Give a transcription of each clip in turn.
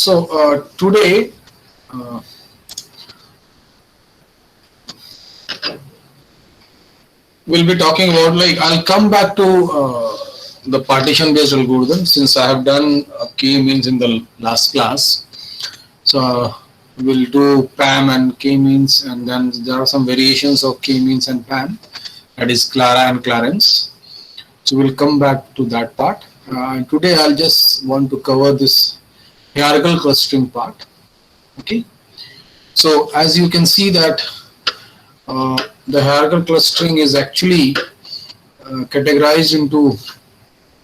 Today uh, we'll be talking about, like, I'll come back to the partition based algorithm, since I have done k-means in the last class. So we'll do PAM and k-means, and then there are some variations of k-means and PAM, that is Clara and Clarence. So we'll come back to that part. And today I'll just want to cover this hierarchical clustering part. Okay. So as you can see that the hierarchical clustering is actually categorized into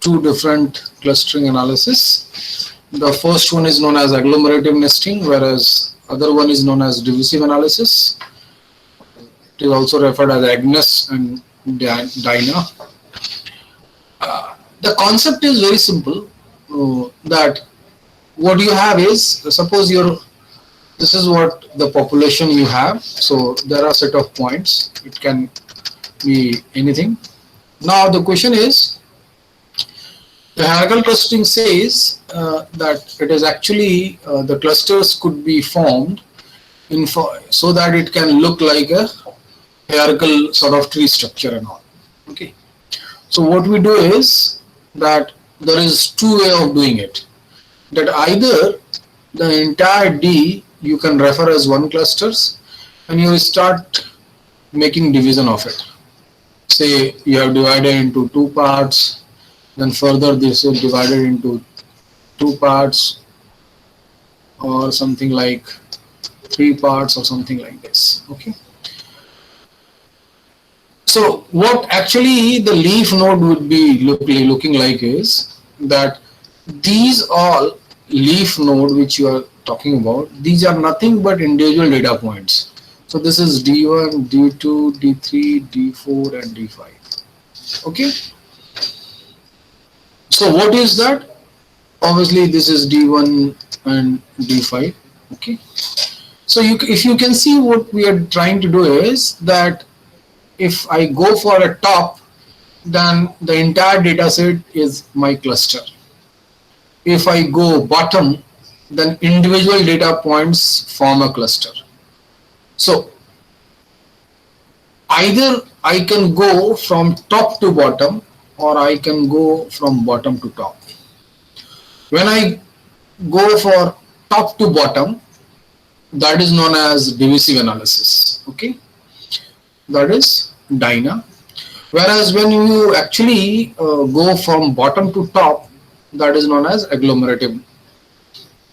two different clustering analysis. The first one is known as agglomerative nesting, whereas other one is known as divisive analysis. It is also referred as Agnes and Dina. The concept is very simple. That what you have is, suppose your this is what the population you have. So there are a set of points. It can be anything. Now the question is, the hierarchical clustering says that it is actually the clusters could be formed so that it can look like a hierarchical sort of tree structure and all. Okay. So what we do is that there is two way of doing it. That either the entire D you can refer as one clusters, and you start making division of it. Say you have divided into two parts, then further this is divided into two parts, or something like three parts, or something like this. Okay. So what actually the leaf node would be looking like is that these all leaf node which you are talking about, these are nothing but individual data points. So this is D1, D2, D3, D4 and D5. Okay. So what is that? Obviously this is D1 and D5. Okay. So if you can see, what we are trying to do is that if I go for a top, then the entire data set is my cluster. If I go bottom, then individual data points form a cluster. So either I can go from top to bottom, or I can go from bottom to top. When I go for top to bottom, that is known as divisive analysis. Okay, that is Dina. Whereas when you actually go from bottom to top, that is known as agglomerative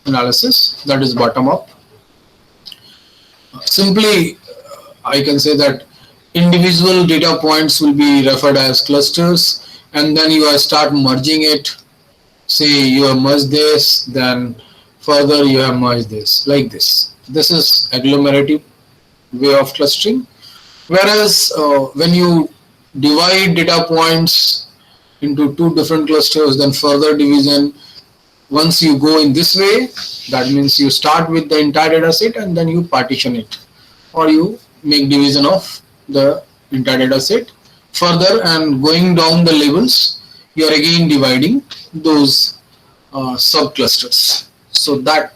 analysis, that is bottom up. Simply, I can say that individual data points will be referred as clusters, and then you start merging it. Say you have merged this, then further you have merged this, like this. This is agglomerative way of clustering. Whereas when you divide data points into two different clusters, then further division, once you go in this way, that means you start with the entire data set and then you partition it, or you make division of the entire data set further, and going down the levels you are again dividing those sub clusters, so that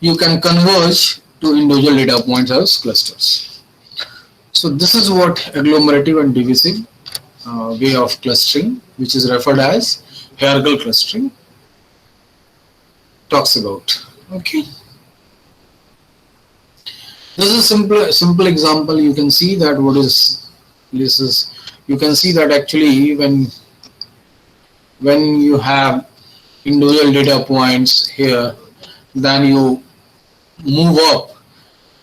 you can converge to individual data points as clusters. So this is what agglomerative and divisive way of clustering, which is referred as hierarchical clustering, talks about. Okay. This is a simple example. You can see that what is this is. You can see that actually when you have individual data points here, then you move up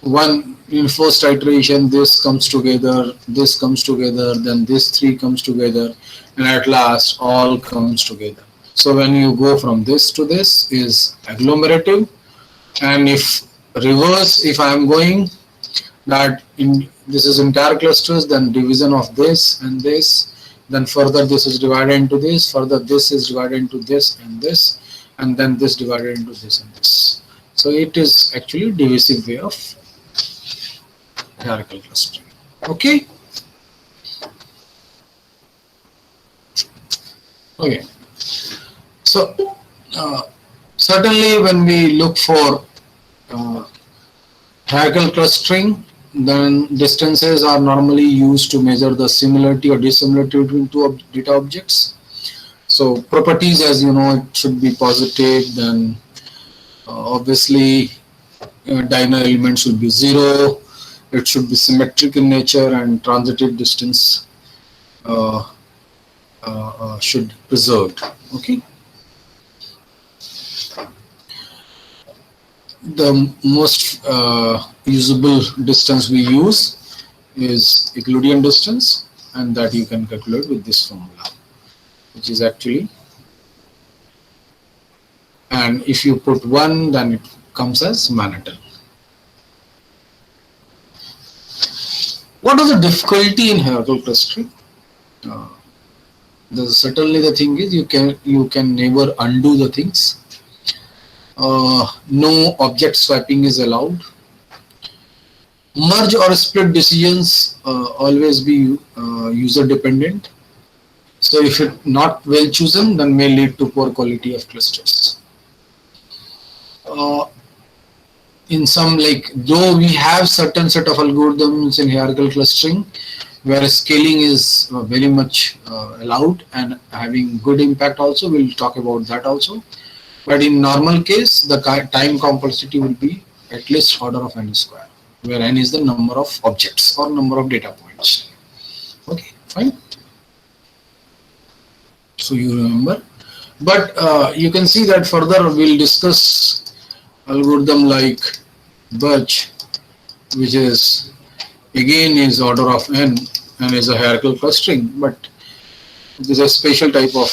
one. In first iteration, this comes together, then this three comes together, and at last all comes together. So when you go from this to this is agglomerative, and if reverse, if I am going that in this is entire clusters, then division of this and this, then further this is divided into this, further this is divided into this, and then this divided into this and this. So it is actually divisive way of hierarchical clustering. Okay. Okay. So Certainly, when we look for uh, hierarchical clustering, then distances are normally used to measure the similarity or dissimilarity between two data objects. So properties, as you know, it should be positive. Then obviously, diagonal elements should be zero. It should be symmetric in nature, and transitive distance uh, should preserved. Okay. The most usable distance we use is Euclidean distance, and that you can calculate with this formula, which is actually, and if you put 1, then it comes as Manhattan. What is the difficulty in hierarchical clustering? Uh, certainly the thing is you can never undo the things. No object swapping is allowed. Merge or split decisions always be user dependent. So if it not well chosen, then may lead to poor quality of clusters. In some, like, though we have certain set of algorithms in hierarchical clustering where scaling is very much allowed and having good impact also, we'll talk about that also. But in normal case, the time complexity will be at least order of n square, where n is the number of objects or number of data points. Okay, fine. So you remember. But you can see that further we'll discuss algorithm like Birch, which is again is order of n and is a hierarchical clustering, but this is a special type of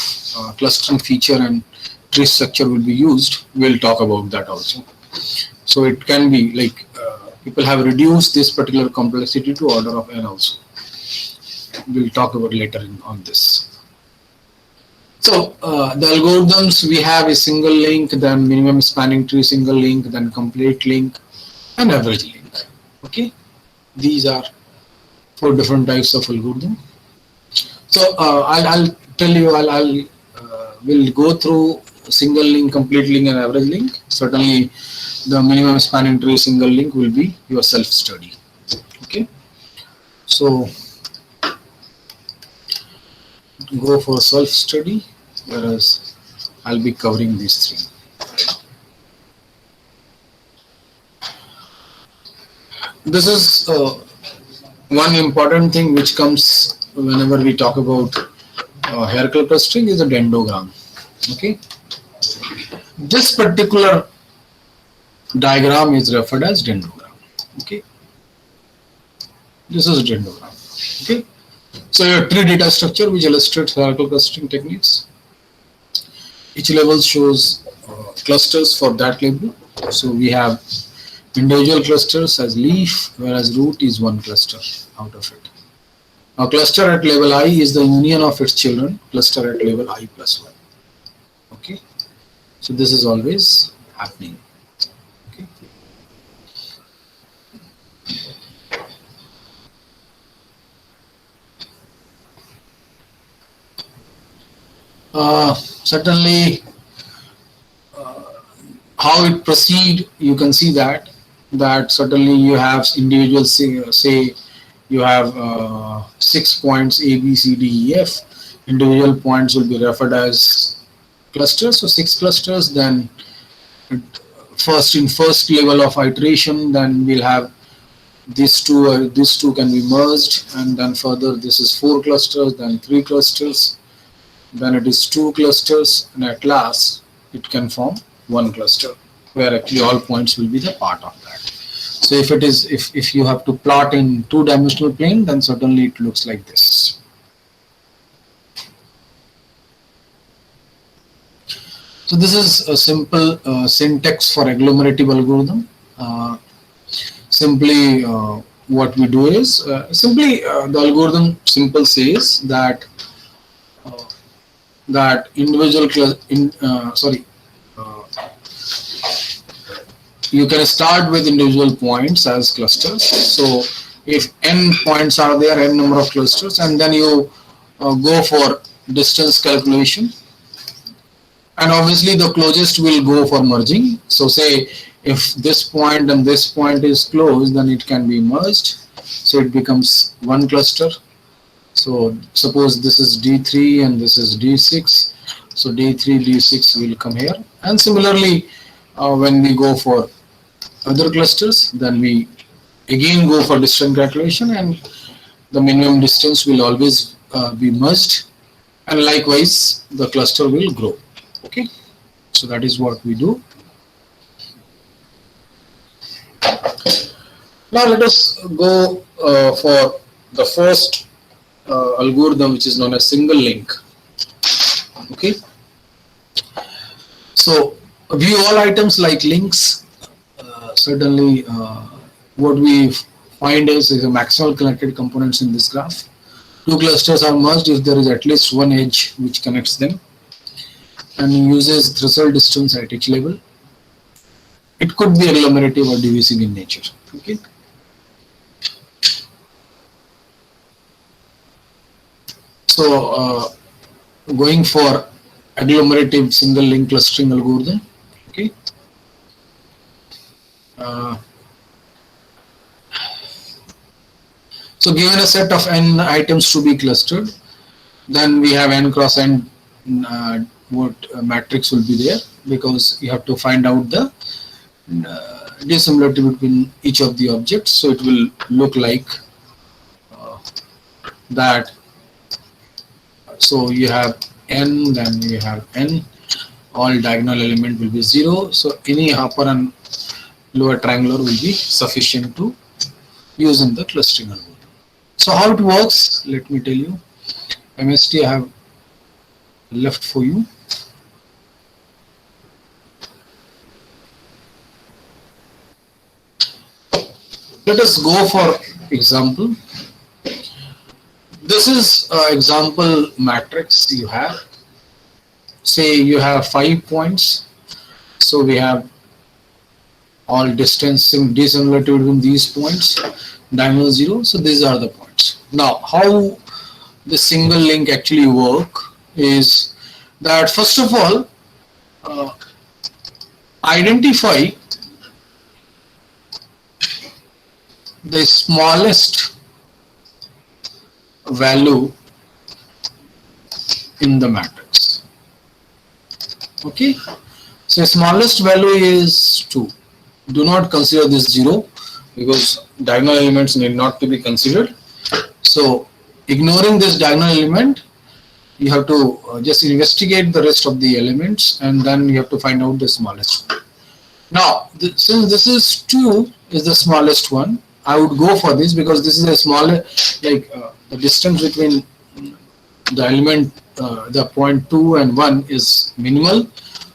clustering feature and tree structure will be used. We'll talk about that also. So it can be like people have reduced this particular complexity to order of n also. We'll talk about later on this. So the algorithms we have is single link, then minimum spanning tree single link, then complete link, and average link. Okay, these are 4 different types of algorithm. So I'll tell you, we'll go through single link, complete link, and average link. Certainly, the minimum spanning tree single link will be your self study. Okay, so go for self study, whereas I'll be covering these 3. This is one important thing which comes whenever we talk about hierarchical clustering is a dendrogram. Okay, this particular diagram is referred as dendrogram. Okay, this is a dendrogram. Okay, so your tree data structure which illustrates hierarchical clustering techniques. Each level shows clusters for that label. So we have individual clusters as leaf, whereas root is one cluster out of it. Now cluster at level I is the union of its children, cluster at level I plus 1. Okay, so this is always happening. Okay. Certainly how it proceed, you can see that certainly you have individual, say you have 6 points A, B, C, D, E, F. Individual points will be referred as clusters. So 6 clusters. Then first level of iteration, then we'll have these two can be merged, and then further this is 4 clusters, then 3 clusters, then it is 2 clusters, and at last it can form 1 cluster, where actually all points will be the part of that. So if it is, if you have to plot in 2-dimensional plane, then certainly it looks like this. So this is a simple syntax for agglomerative algorithm. Simply what we do is the algorithm simple says that individual you can start with individual points as clusters. So if n points are there, n number of clusters, and then you go for distance calculation. and obviously the closest will go for merging. So say if this point and this point is close, then it can be merged, so it becomes one cluster. So suppose this is D3 and this is D6, so D3 D6 will come here, and similarly when we go for other clusters, then we again go for distance calculation, and the minimum distance will always be merged, and likewise the cluster will grow. Okay, so that is what we do. Now let us go for the first algorithm, which is known as single link. Okay, so view all items like links. Certainly what we find is a maximal connected components in this graph. Two clusters are merged if there is at least one edge which connects them, and uses threshold distance at each level. It could be agglomerative or divisive in nature. Okay. So going for agglomerative single link clustering algorithm. Okay. So given a set of n items to be clustered, then we have n cross n what matrix will be there, because you have to find out the dissimilarity between each of the objects. So it will look like that. So you have n, then you have n, all diagonal element will be 0. So any upper and lower triangular will be sufficient to use in the clustering algorithm. So how it works, let me tell you. MST I have left for you. Let us go for example. This is example matrix you have. Say you have 5 points. So we have all distance dissimilarity between these points, diagonal 0. So these are the points. Now how the single link actually work is that first of all identify the smallest value in the matrix. Okay, so smallest value is 2. Do not consider this 0 because diagonal elements need not to be considered. So ignoring this diagonal element, you have to just investigate the rest of the elements, and then you have to find out the smallest one. Now since this is 2 is the smallest one, I would go for this because this is a smaller, like the distance between the element, the point 2 and 1 is minimal.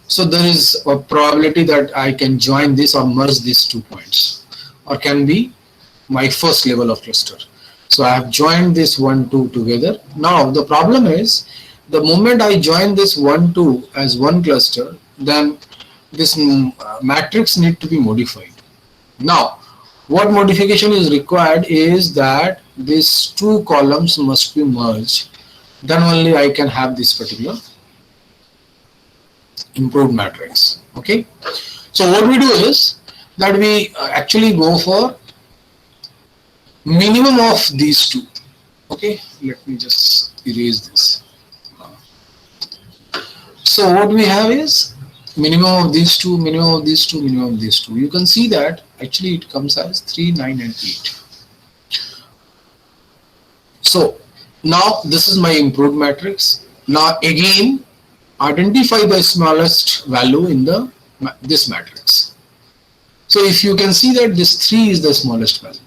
So there is a probability that I can join this or merge these 2 points, or can be my first level of cluster. So I have joined this 1, 2 together. Now the problem is, the moment I join this 1, 2 as one cluster, then this matrix need to be modified. Now what modification is required is that these 2 columns must be merged. Then only I can have this particular improved matrix. Okay. So what we do is that we actually go for minimum of these 2. Okay. Let me just erase this. So what we have is minimum of these 2, minimum of these 2, minimum of these 2. You can see that actually it comes as 3, 9 and 8. So now this is my improved matrix. Now again identify the smallest value in the this matrix. So if you can see that this 3 is the smallest value,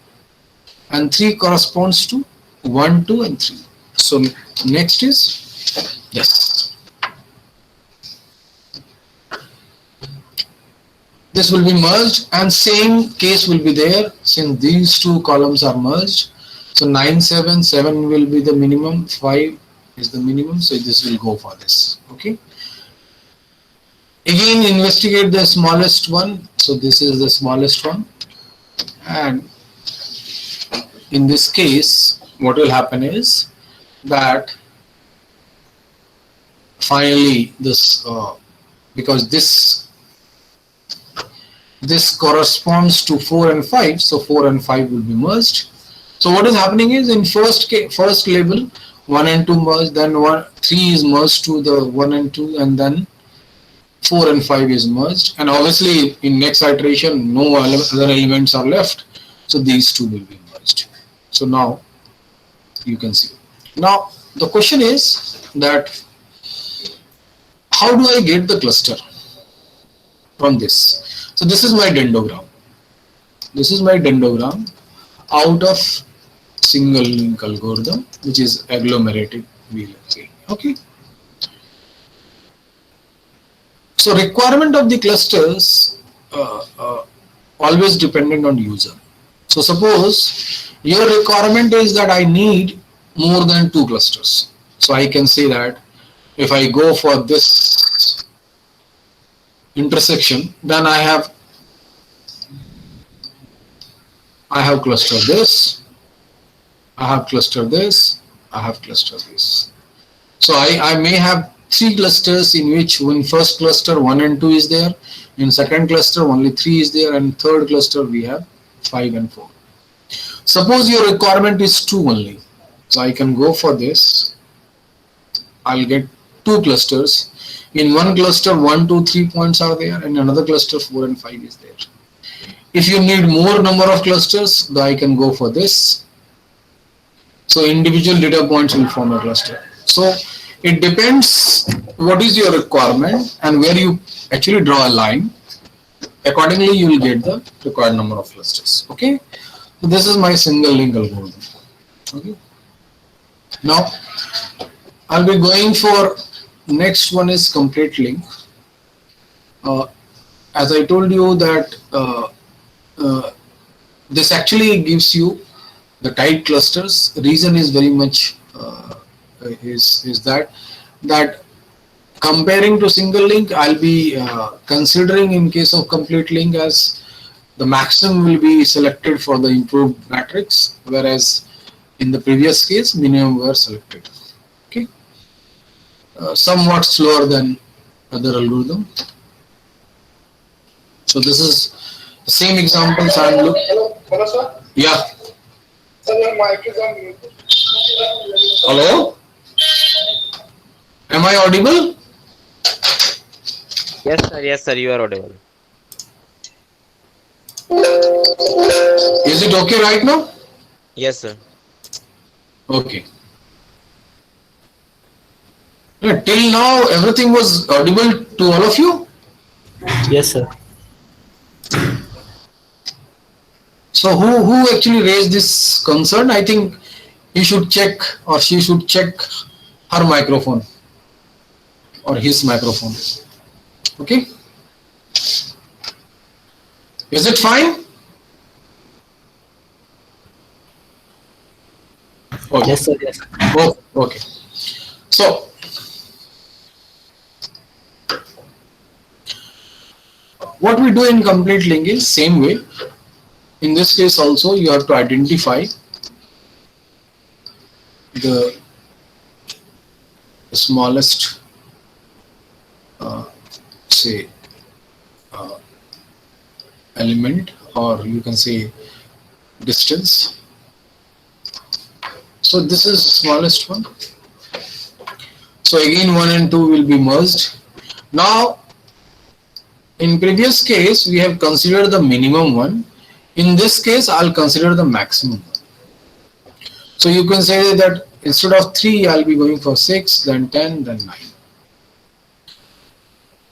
and 3 corresponds to 1, 2 and 3. So next is yes. This will be merged, and same case will be there since these 2 columns are merged. So 9, 7, 7 will be the minimum, 5 is the minimum, so this will go for this. Okay. Again investigate the smallest one. So this is the smallest one, and in this case what will happen is that finally this because this corresponds to 4 and 5, so 4 and 5 will be merged. So what is happening is in first label 1 and 2 merged, then 3 is merged to the 1 and 2, and then 4 and 5 is merged, and obviously in next iteration no other elements are left, so these two will be merged. So now you can see. Now the question is that how do I get the cluster from this? So this is my dendrogram. This is my dendrogram out of single link algorithm, which is agglomerated VLSI. Okay. So requirement of the clusters always dependent on user. So suppose your requirement is that I need more than 2 clusters. So I can say that if I go for this intersection, then I have cluster this, I have cluster this, I have cluster this. So I may have 3 clusters in which in first cluster 1 and 2 is there, in second cluster only 3 is there, and third cluster we have 5 and 4. Suppose your requirement is 2 only. So I can go for this. I'll get 2 clusters. In one cluster 1, 2, 3 points are there, and another cluster 4 and 5 is there. If you need more number of clusters, then I can go for this. So individual data points will form a cluster. So it depends what is your requirement and where you actually draw a line. Accordingly, you will get the required number of clusters. Okay. So this is my single link algorithm. Okay. Now I'll be going for next one is complete link. As I told you that this actually gives you the tight clusters. Reason is very much is that comparing to single link, I'll be considering in case of complete link as the maximum will be selected for the improved matrix, whereas in the previous case minimum were selected. Okay, somewhat slower than other algorithm. So this is the same examples I'm looking. Hello, sir. Yeah. Sir, your mic is on mute. Hello. Am I audible? Yes, sir, you are audible. Is it okay right now? Yes, sir. Okay. Yeah, till now everything was audible to all of you. Yes, sir. So who actually raised this concern? I think he should check or she should check her microphone or his microphone. Okay. Is it fine? Okay. Yes, sir. Yes. Oh, okay. So what we do in complete link is same way. In this case also you have to identify the smallest say element, or you can say distance. So this is the smallest one. So again 1 and 2 will be merged. Now in previous case we have considered the minimum one. In this case I'll consider the maximum one. So you can say that instead of 3 I'll be going for 6, then 10, then 9.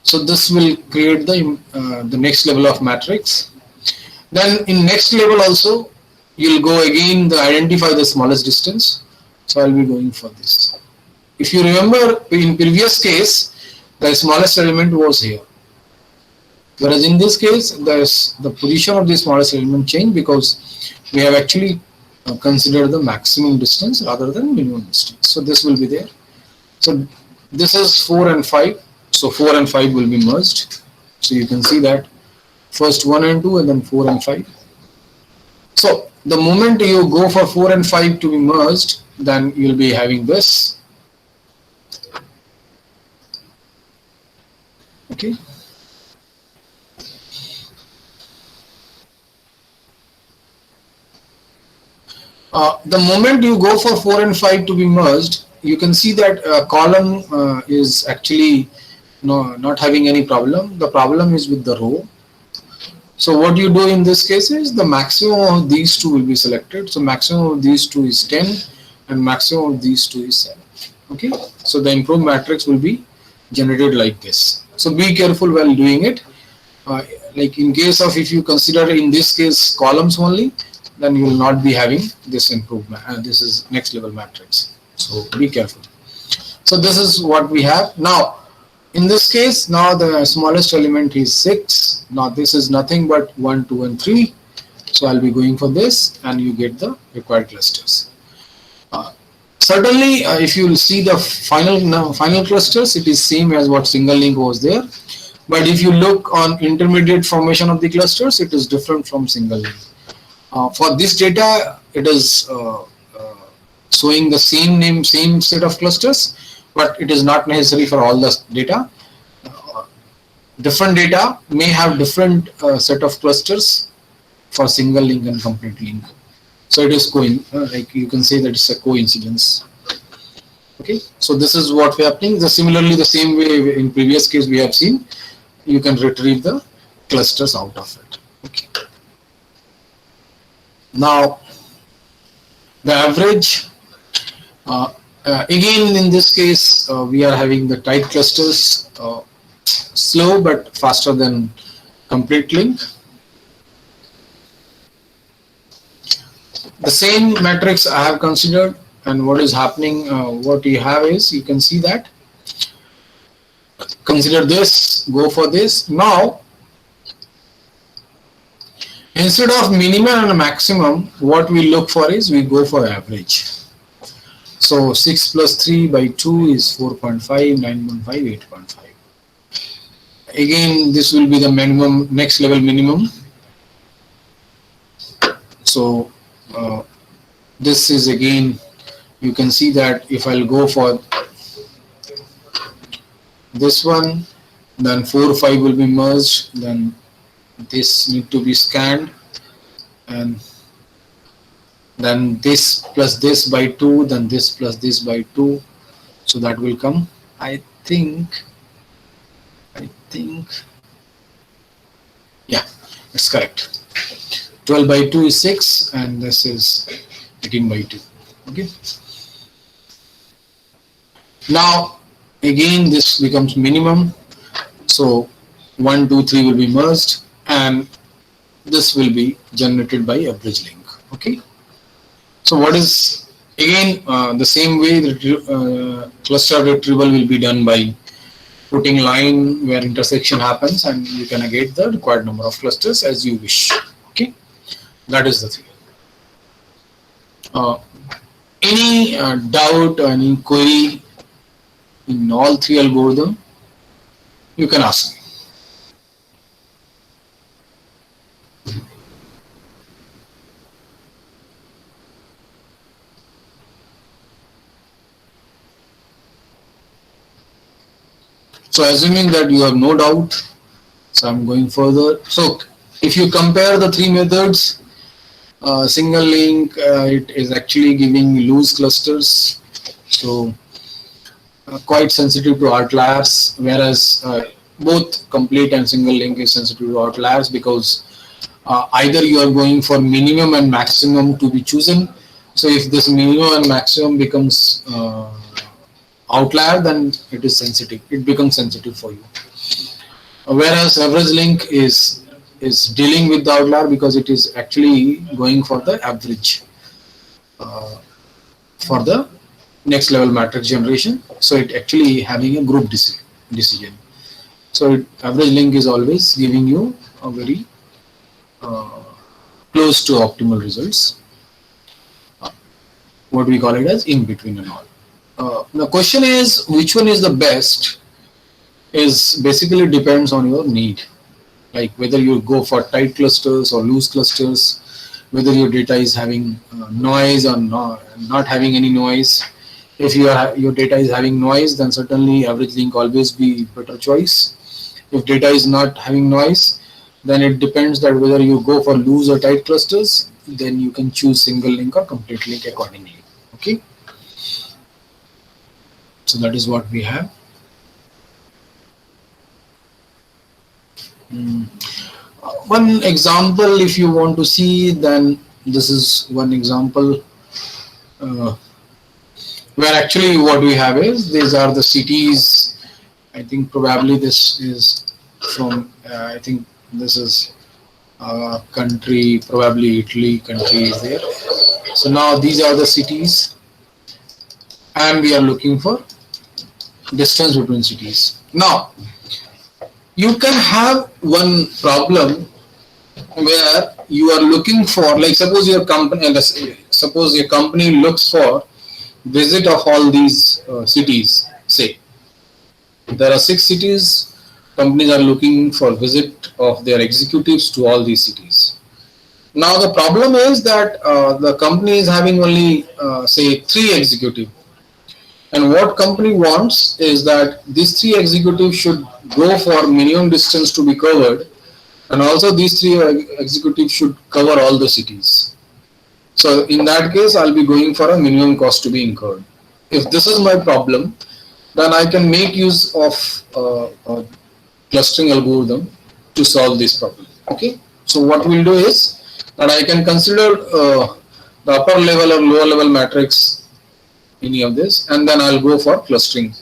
So this will create the next level of matrix. Then in next level also you'll go again the identify the smallest distance. So I'll be going for this. If you remember in previous case the smallest element was here, whereas in this case the position of the smallest element changed because we have actually considered the maximum distance rather than minimum distance. So this will be there. So this is 4 and 5. So 4 and 5 will be merged. So you can see that first 1 and 2 and then 4 and 5. So the moment you go for 4 and 5 to be merged, then you will be having this. Okay. The moment you go for 4 and 5 to be merged, you can see that column is actually not having any problem. The problem is with the row. So what you do in this case is the maximum of these two will be selected. So maximum of these two is 10 and maximum of these two is 7. Okay. So the improved matrix will be generated like this. So be careful while doing it. Like in case of, if you consider in this case columns only, then you will not be having this improvement. This is next level matrix. So be careful. So this is what we have now. In this case, now the smallest element is 6. Now this is nothing but 1, 2 and 3. So I'll be going for this and you get the required clusters. Certainly, if you will see the final clusters, it is same as what single link was there. But if you look on intermediate formation of the clusters, it is different from single link. For this data, it is showing the same name, same set of clusters, but it is not necessary for all the data. Different data may have different set of clusters for single link and complete link. So it is like you can say that it's a coincidence. Okay, so this is what we are happening. Similarly, the same way in previous case we have seen, you can retrieve the clusters out of it. Okay. Now, the average, again in this case, we are having the tight clusters, slow but faster than complete link. The same matrix I have considered, and what is happening, what you have is, you can see that, consider this, go for this. Now, instead of minimum and maximum, what we look for is we go for average. So 6 plus 3 by 2 is 4.5, 9.5, 8.5. Again, this will be the minimum, next level minimum. So this is again, you can see that if I'll go for this one, then 4, 5 will be merged, then this need to be scanned, and then this plus this by 2, then this plus this by 2, so that will come, I think, yeah, it's correct. 12 by 2 is 6 and this is 18 by 2. Okay. Now again this becomes minimum. So 1, 2, 3 will be merged and this will be generated by average link. Okay. So what is again the same way the cluster retrieval will be done by putting line where intersection happens, and you can get the required number of clusters as you wish. Okay, that is the thing. Any doubt or any query in all three algorithms, you can ask me. So assuming that you have no doubt, so I'm going further. So if you compare the three methods, single link, it is actually giving loose clusters, so quite sensitive to outliers, whereas both complete and single link is sensitive to outliers, because either you are going for minimum and maximum to be chosen. So if this minimum and maximum becomes outlier, then it is sensitive, it becomes sensitive for you. Whereas average link is dealing with the outlier because it is actually going for the average for the next level matrix generation. So it actually having a group decision. So average link is always giving you a very close to optimal results. What we call it as in between and all. The question is which one is the best is basically depends on your need, like whether you go for tight clusters or loose clusters, whether your data is having noise or not having any noise. If your data is having noise, then certainly average link always be better choice. If data is not having noise, then it depends that whether you go for loose or tight clusters, then you can choose single link or complete link accordingly. Okay, so that is what we have. Mm. One example, if you want to see, then this is one example uh, where actually what we have is these are the cities. I think probably this is from I think this is country, probably Italy country is there. So now these are the cities, and we are looking for distance between cities. Now you can have one problem where you are looking for, like suppose your company, suppose your company looks for visit of all these cities. Say there are 6 cities. Companies are looking for visit of their executives to all these cities. Now the problem is that the company is having only say 3 executives, and what company wants is that these 3 executives should go for minimum distance to be covered, and also these 3 executives should cover all the cities. So in that case, I'll be going for a minimum cost to be incurred. If this is my problem, then I can make use of a clustering algorithm to solve this problem. Okay. So what we'll do is that I can consider the upper level or lower level matrix, any of this, and then I'll go for clustering,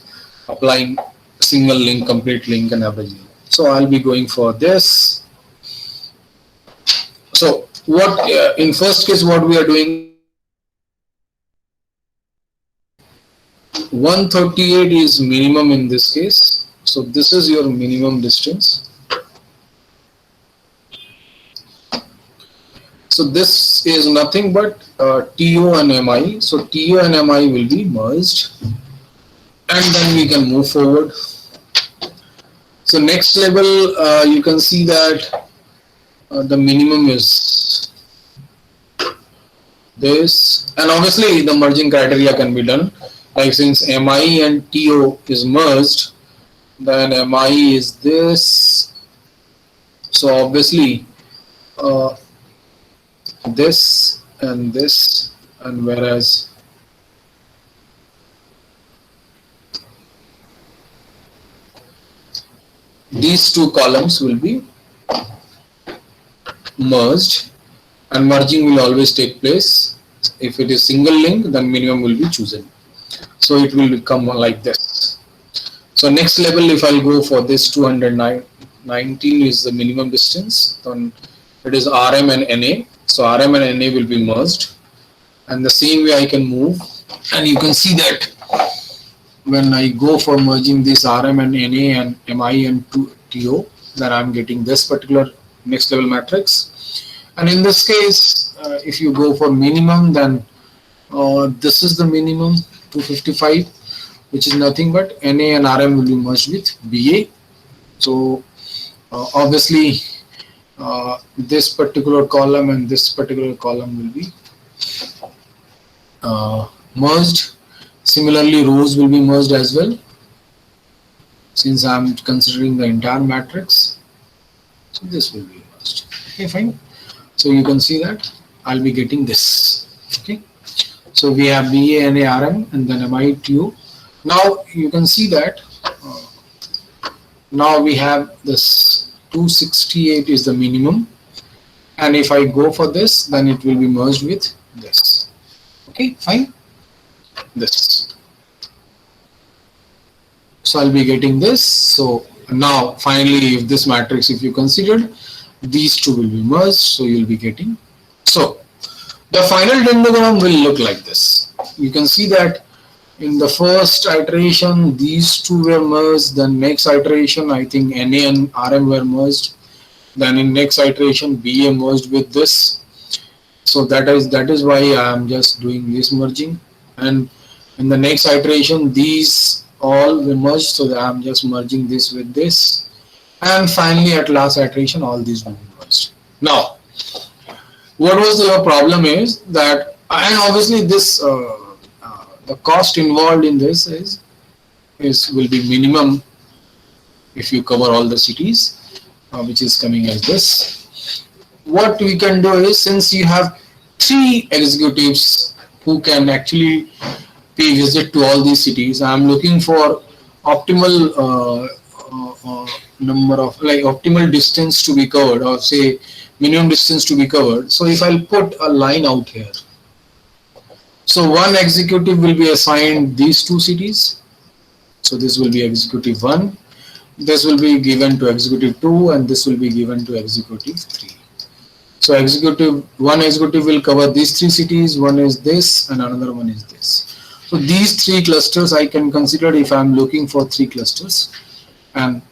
applying single link, complete link, and average link. So I'll be going for this. So what in first case what we are doing is 138 is minimum in this case. So this is your minimum distance. So this is nothing but TO and MI. So TO and MI will be merged, and then we can move forward. So next level, you can see that the minimum is this, and obviously the merging criteria can be done. Like since MI and TO is merged, then MI is this. So obviously this, and whereas these 2 columns will be merged, and merging will always take place. If it is single link, then minimum will be chosen. So it will become like this. So next level, if I'll go for this 219 is the minimum distance, then it is RM and NA. So RM and NA will be merged, and the same way I can move, and you can see that when I go for merging this RM and NA and MI and TO, then I'm getting this particular next level matrix. And in this case, if you go for minimum, then this is the minimum 255, which is nothing but NA and RM will be merged with BA. So obviously this particular column and this particular column will be merged. Similarly, rows will be merged as well, since I'm considering the entire matrix. So this will be merged. Okay, fine. So you can see that I'll be getting this. Okay. So we have BA, NA, RM, and then MI, TO. Now you can see that now we have this 268 is the minimum, and if I go for this, then it will be merged with this. Okay, fine. This. So I'll be getting this. So now finally, if this matrix, if you considered, these 2 will be merged, so you'll be getting. So the final dendrogram will look like this. You can see that in the first iteration, these 2 were merged. Then next iteration, I think NA and RM were merged. Then in next iteration, BA merged with this. So that is why I am just doing this merging. And in the next iteration, these all were merged. So I am just merging this with this. And finally, at last iteration, all these will be merged. Now, what was the problem is that, and obviously this the cost involved in this is will be minimum if you cover all the cities, which is coming as this. What we can do is, since you have three executives who can actually pay visit to all these cities, I am looking for optimal number of, like, optimal distance to be covered, or say minimum distance to be covered. So if I'll put a line out here, so one executive will be assigned these two cities. So this will be executive 1, this will be given to executive 2, and this will be given to executive 3. So one executive will cover these three cities, one is this and another one is this. So these three clusters I can consider if I am looking for three clusters, and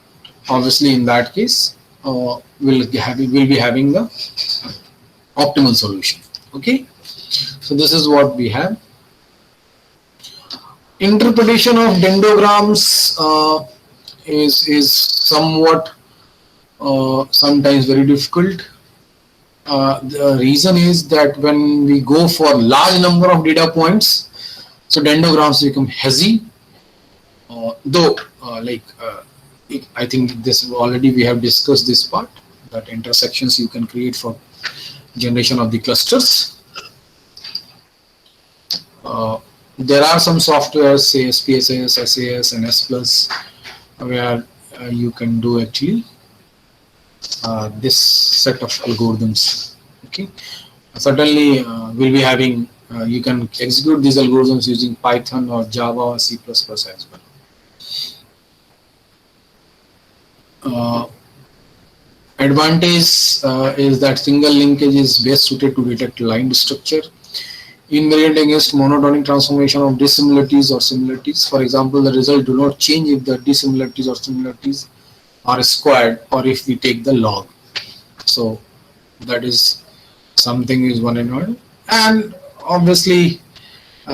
obviously in that case we'll be having the optimal solution. Okay, so this is what we have. Interpretation of dendrograms is somewhat sometimes very difficult. The reason is that when we go for large number of data points, so dendrograms become hazy. I think this already we have discussed this part, that intersections you can create for generation of the clusters. There are some softwares, say SPSS, SAS, and S+, where you can do actually this set of algorithms. Okay, certainly we'll be having you can execute these algorithms using Python or Java or C++ as well. Advantage is that single linkage is best suited to detect line structure invariant against monotonic transformation of dissimilarities or similarities. For example, the result do not change if the dissimilarities or similarities are squared or if we take the log. So that is something is one and one, and obviously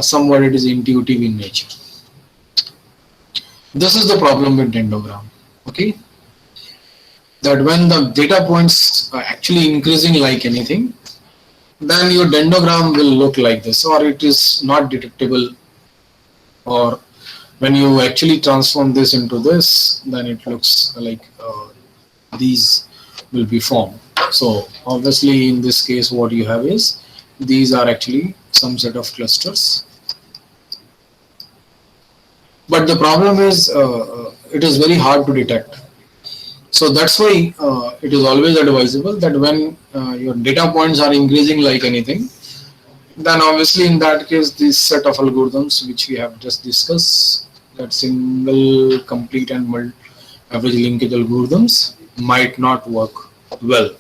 somewhat it is intuitive in nature. This is the problem with dendrogram. Okay, that when the data points are actually increasing like anything, then your dendrogram will look like this, or it is not detectable, or when you actually transform this into this, then it looks like these will be formed. So obviously in this case what you have is these are actually some set of clusters, but the problem is it is very hard to detect. So that's why it is always advisable that when your data points are increasing like anything, then obviously in that case this set of algorithms which we have just discussed, that single, complete and average linkage algorithms, might not work well.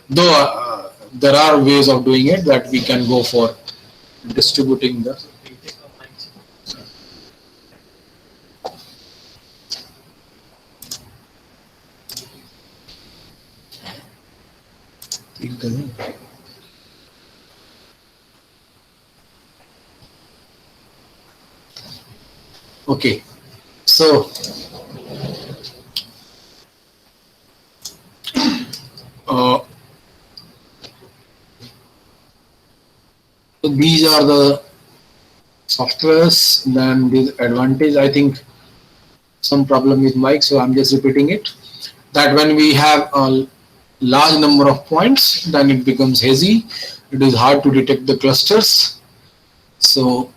Though there are ways of doing it, that we can go for distributing the okay, so these are the softwares. Then the advantage, I think some problem with mic, so I'm just repeating it, that when we have a large number of points, then it becomes hazy, it is hard to detect the clusters. So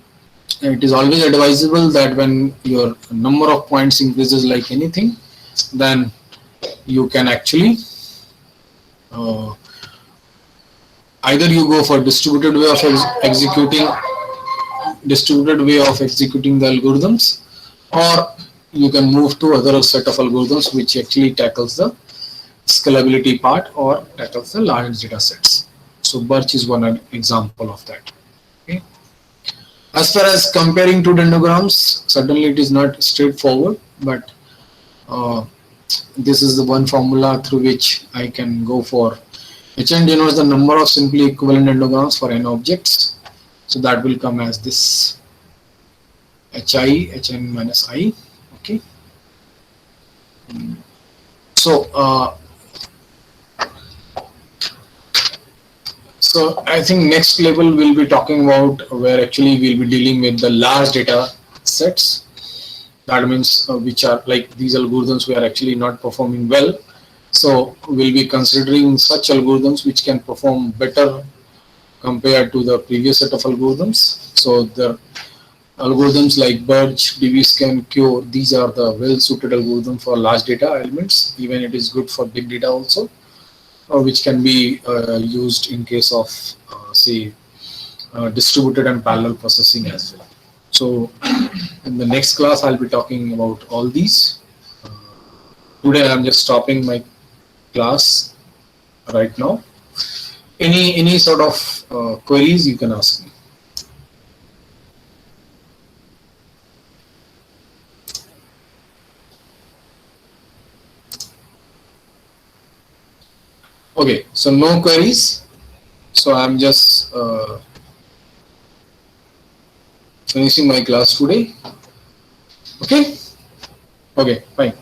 it is always advisable that when your number of points increases like anything, then you can actually either you go for distributed way of executing the algorithms, or you can move to other set of algorithms which actually tackles the scalability part or tackles the large data sets. So Birch is one example of that. Okay. As far as comparing two dendrograms, certainly it is not straightforward, but this is the one formula through which I can go for. Hn denotes the number of simply equivalent dendrograms for n objects. So that will come as this Hn minus I. Okay. So so I think next level we'll be talking about where actually we'll be dealing with the large data sets, That means which are like these algorithms we are actually not performing well. So we'll be considering such algorithms which can perform better compared to the previous set of algorithms. So the algorithms like Birch, DBScan, Q, these are the well-suited algorithm for large data elements. Even it is good for big data also, which can be used in case of say distributed and parallel processing as well. So in the next class, I'll be talking about all these. Today, I'm just stopping my class right now. Any sort of queries you can ask me. Okay, so no queries. So I'm just finishing my class today. Okay. Okay. Fine.